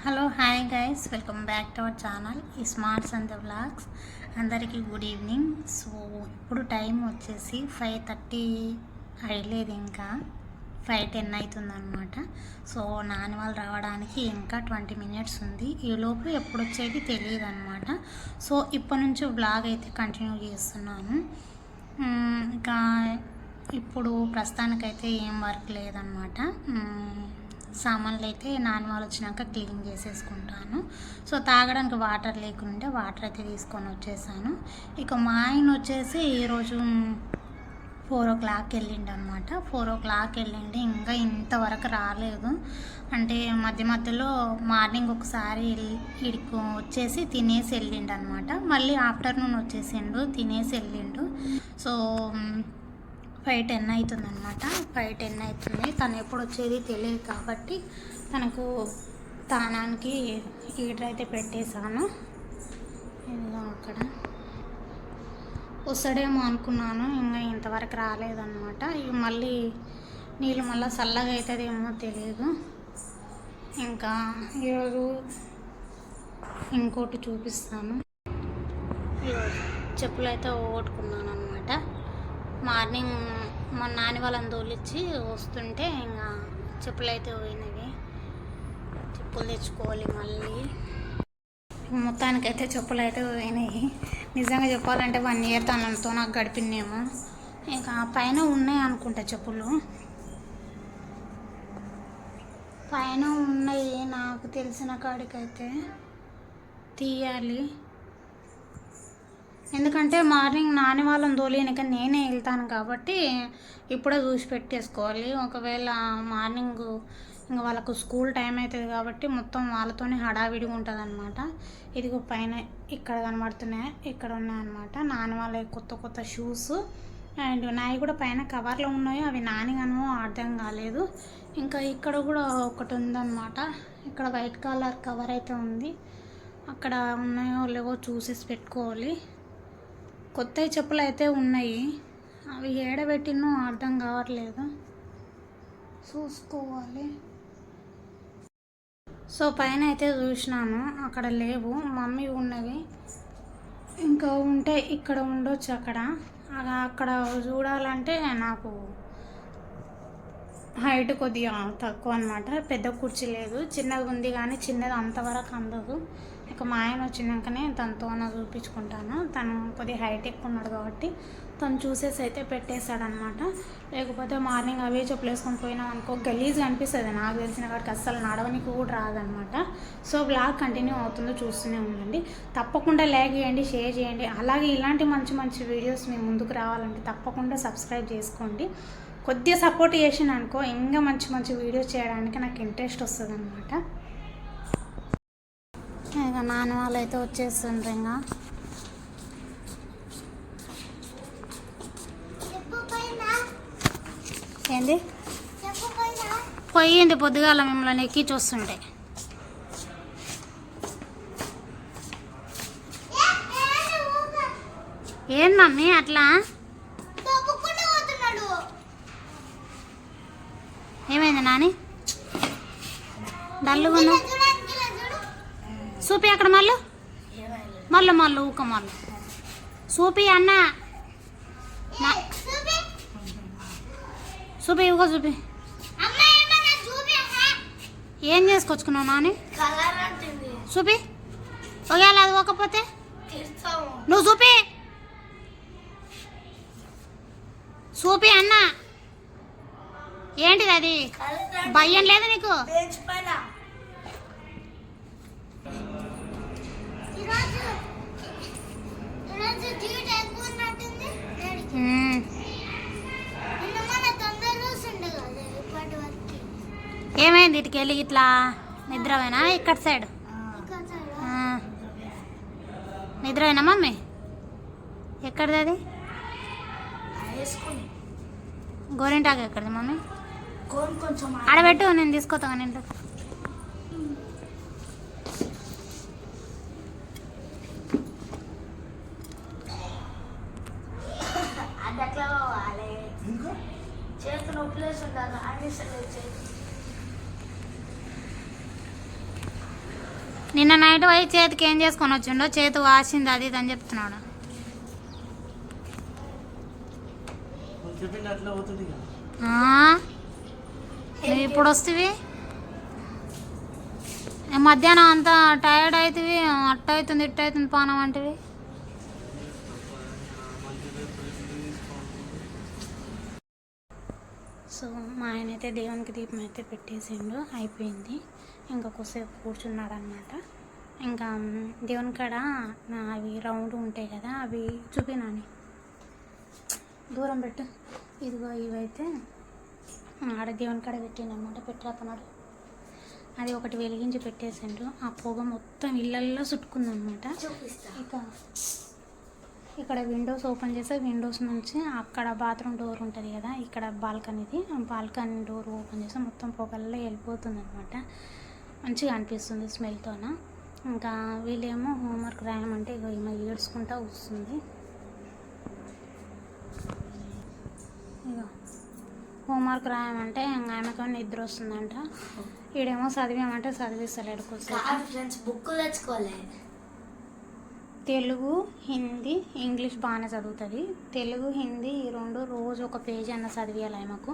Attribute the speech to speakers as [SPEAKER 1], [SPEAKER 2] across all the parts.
[SPEAKER 1] Hello hi guys, welcome back to our channel ఈ smart సంధ్య vlogs. అందరికీ good evening. So ఇప్పుడు time వచ్చేసి 5:30 అయ్యలేదు, ఇంకా 5:10 అవుతుందన్నమాట. సో నాని వాళ్ళు రావడానికి ఇంకా 20 minutes ఉంది. ఈలోపు ఎప్పుడు వచ్చేది తెలియదు అనమాట. సో ఇప్పటి నుంచి వ్లాగ్ అయితే కంటిన్యూ చేస్తున్నాను. ఇంకా ఇప్పుడు ప్రస్తుతానికైతే ఏం వర్క్ లేదనమాట. సామాన్లు అయితే నాని వాళ్ళు వచ్చినాక క్లీన్ చేసేసుకుంటాను. సో తాగడానికి వాటర్ లేకుంటే వాటర్ అయితే తీసుకొని వచ్చేసాను. ఇక మా ఆయన వచ్చేసి ఈరోజు 4 o'clock వెళ్ళిండు అనమాట. 4 o'clock వెళ్ళిండి, ఇంకా ఇంతవరకు రాలేదు. అంటే మధ్య మధ్యలో మార్నింగ్ ఒకసారి ఇడికి వచ్చేసి తినేసి వెళ్ళిండు అనమాట. మళ్ళీ ఆఫ్టర్నూన్ వచ్చేసిండు, తినేసి వెళ్ళిండు. సో 5:10 అవుతుంది అనమాట. 5:10 అవుతుంది. తను ఎప్పుడు వచ్చేది తెలియదు కాబట్టి తనకు తానానికి హీటర్ అయితే పెట్టేశాను. ఇలా అక్కడ వస్తాడేమో అనుకున్నాను, ఇంకా ఇంతవరకు రాలేదన్నమాట. ఇక మళ్ళీ నీళ్ళు మళ్ళీ చల్లగా అవుతుందేమో తెలియదు. ఇంకా ఈరోజు ఇంకోటి చూపిస్తాను. చెప్పులు అయితే ఓట్టుకున్నాను అనమాట. మార్నింగ్ మా నాని వాళ్ళని తోలిచ్చి వస్తుంటే ఇంకా చెప్పులు అయితే పోయినవి. చెప్పులు తెచ్చుకోవాలి మళ్ళీ. మొత్తానికైతే చెప్పులు అయితే పోయినాయి. నిజంగా చెప్పాలంటే 1 year తనతో నాకు గడిపినేమో. ఇంకా పైన ఉన్నాయి అనుకుంటా, చెప్పులు పైన ఉన్నాయి. నాకు తెలిసిన కాడికైతే తీయాలి, ఎందుకంటే మార్నింగ్ నాని వాళ్ళని తోలినాక నేనే వెళ్తాను కాబట్టి ఇప్పుడే చూసి పెట్టేసుకోవాలి. ఒకవేళ మార్నింగ్ ఇంకా వాళ్ళకు స్కూల్ టైం అవుతుంది కాబట్టి మొత్తం వాళ్ళతోనే హడావిడిగా ఉంటుంది అనమాట. ఇదిగో పైన ఇక్కడ కనబడుతున్నాయి, ఇక్కడ ఉన్నాయన్నమాట నాని వాళ్ళ కొత్త కొత్త షూస్. అండ్ నాయి కూడా పైన కవర్లో ఉన్నాయి, అవి నానిగానో అర్థం కాలేదు. ఇంకా ఇక్కడ కూడా ఒకటి ఉందన్నమాట. ఇక్కడ వైట్ కలర్ కవర్ అయితే ఉంది, అక్కడ ఉన్నాయో లేవో చూసేసి పెట్టుకోవాలి. కొత్త చెప్పులు అయితే ఉన్నాయి, అవి ఏడబెట్టినో అర్థం కావట్లేదు, చూసుకోవాలి. సో పైన అయితే చూసినాను, అక్కడ లేవు, మమ్మీ ఉన్నవి. ఇంకా ఉంటే ఇక్కడ ఉండొచ్చు. అక్కడ చూడాలంటే నాకు హైట్ కొద్దిగా తక్కువ అనమాట. పెద్ద కుర్చీ లేదు, చిన్నది ఉంది కానీ చిన్నది అంతవరకు అందదు. ఇక మా ఆయన వచ్చినాకనే తనతో చూపించుకుంటాను. తను కొద్దిగా హైట్ ఎక్కువ ఉన్నాడు కాబట్టి తను చూసేసి అయితే పెట్టేశాడనమాట. లేకపోతే మార్నింగ్ అవే చెప్పులు వేసుకొని పోయినాం అనుకో గలీజ్గా అనిపిస్తుంది. నాకు తెలిసిన వాడికి అస్సలు నడవనికి కూడా రాదనమాట. సో బ్లాగ్ కంటిన్యూ అవుతుందో చూస్తూనే ఉండండి. తప్పకుండా లైక్ చేయండి, షేర్ చేయండి. అలాగే ఇలాంటి మంచి మంచి వీడియోస్ మీ ముందుకు రావాలంటే తప్పకుండా సబ్స్క్రైబ్ చేసుకోండి. కొద్దిగా సపోర్ట్ చేసిన అనుకో ఇంకా మంచి మంచి వీడియోస్ చేయడానికి నాకు ఇంట్రెస్ట్ వస్తుంది అనమాట. ఇక నాన్న వాళ్ళు అయితే వచ్చేస్తుండ్రు. ఇంకా ఏంది పోయింది పొద్దుగాల మిమ్మల్ని ఎక్కి చూస్తుంటే. ఏం మమ్మీ అట్లా ఏమైంది నాని డల్లుగా చూపి అక్కడ మళ్ళీ ఊక మళ్ళీ చూపి అన్న చూపి ఊక చూపి. ఏం చేసుకొచ్చుకున్నావు నాని చూపి. ఒకవేళ అది ఊకపోతే నువ్వు చూపి అన్న. ఏంటిది అది, భయం లేదు నీకు? ఏమైంది ఇటుకి వెళ్ళి ఇట్లా నిద్రపోయినా? ఇక్కడ సైడ్ నిద్రపోయినా మమ్మీ? ఎక్కడిది అది గోరింటాకు? ఎక్కడిది మమ్మీ? ఆడబెట్టు, నేను తీసుకొస్తాను ఇంట్లో. చేతులు ప్లేస్ ఉండాలి. నిన్న నైట్ పోయి చేతికి ఏం చేసుకొని వచ్చిండో, చేతి వాసింది అది ఇది అని చెప్తున్నాడు. నువ్వు ఇప్పుడు వస్తుంది మధ్యాహ్నం అంతా టైర్డ్ అవుతుంది, అట్ట అవుతుంది ఇట్ట అవుతుంది పానం అంటివి. సో మా ఆయన అయితే దేవునికి దీపం అయితే పెట్టేసిండు, అయిపోయింది. ఇంకా కొద్దిసేపు కూర్చున్నాడు అనమాట. ఇంకా దేవుని కాడ అవి రౌండ్ ఉంటాయి కదా, అవి చూపినాని దూరం పెట్టు. ఇదిగో ఇవైతే ఆడ దేవుని కాడ పెట్టిండనమాట, పెట్టరాపన్నాడు. అది ఒకటి వెలిగించి పెట్టేసిండు. ఆ పొగ మొత్తం ఇళ్ళల్లో చుట్టుకుందనమాట. ఇక్కడ విండోస్ ఓపెన్ చేస్తే విండోస్ నుంచి అక్కడ బాత్రూమ్ డోర్ ఉంటుంది కదా, ఇక్కడ బాల్కనీది, బాల్కనీ డోర్ ఓపెన్ చేస్తే మొత్తం పొగల్లో వెళ్ళిపోతుంది అనమాట. మంచిగా అనిపిస్తుంది స్మెల్తోన. ఇంకా వీళ్ళేమో హోంవర్క్ రాయమంటే ఇగో ఈమె ఏడ్చుకుంటూ వస్తుంది. ఇగో హోంవర్క్ రాయమంటే ఇంకా ఆమెకు నిద్ర వస్తుందంట. ఈడేమో చదివామంటే చదివిస్తలేడు.
[SPEAKER 2] ఫ్రెండ్స్ బుక్ తెచ్చుకోలే.
[SPEAKER 1] తెలుగు హిందీ ఇంగ్లీష్ బాగానే చదువుతుంది. తెలుగు హిందీ ఈ రెండు రోజు ఒక పేజీ అన్న చదివేయాలి ఆమెకు,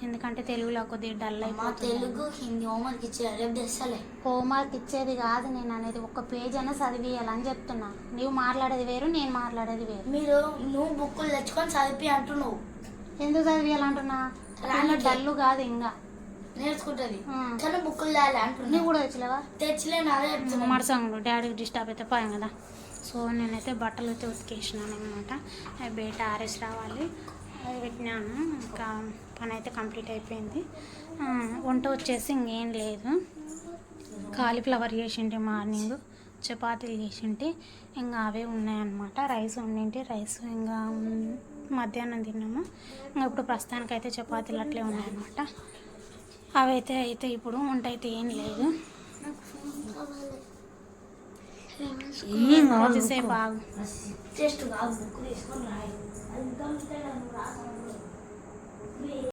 [SPEAKER 1] ఎందుకంటే తెలుగులో కొద్దిగా డల్ అయిపోతుంది.
[SPEAKER 2] తెలుగు హిందీ హోంవర్క్ ఇచ్చేది రేపు తెస్తలే.
[SPEAKER 1] హోంవర్క్ ఇచ్చేది కాదు నేను అనేది, ఒక పేజీ అన్న చదివేయాలని చెప్తున్నా. నువ్వు మాట్లాడేది వేరు, నేను మాట్లాడేది వేరు.
[SPEAKER 2] నువ్వు బుక్కులు తెచ్చుకొని చదివి అంటున్నావు.
[SPEAKER 1] ఎందుకు చదివేయాలంటున్నా? డల్లు కాదు ఇంకా
[SPEAKER 2] నేర్చుకుంటుంది కానీ బుక్కులు తేలే అంటున్నా.
[SPEAKER 1] నువ్వు కూడా తెచ్చలేవా?
[SPEAKER 2] తెచ్చలేను, అదే చెప్తున్నా.
[SPEAKER 1] మరసంగుడు డాడీకి డిస్టర్బ్ అయితే పోయాం కదా. సో నేనైతే బట్టలు అయితే ఉతికేసినాను అనమాట. అవి బయట ఆరేసి రావాలి, అవి పెట్టినాను. ఇంకా పని అయితే కంప్లీట్ అయిపోయింది. వంట వచ్చేసి ఇంకేం లేదు. కాలీఫ్లవర్ చేసింటి మార్నింగ్, చపాతీలు చేసింటి, ఇంకా అవే ఉన్నాయన్నమాట. రైస్ వండింటి, రైస్ ఇంకా మధ్యాహ్నం తిన్నాము. ఇంకా ఇప్పుడు ప్రస్తుతానికైతే చపాతీలు అట్లే ఉన్నాయన్నమాట. అయితే ఇప్పుడు వంట అయితే ఏం లేదు. కొద్దిసేపు ఆగు.
[SPEAKER 2] టెస్ట్ కాదు, బుక్ తీసుకొని రాయి.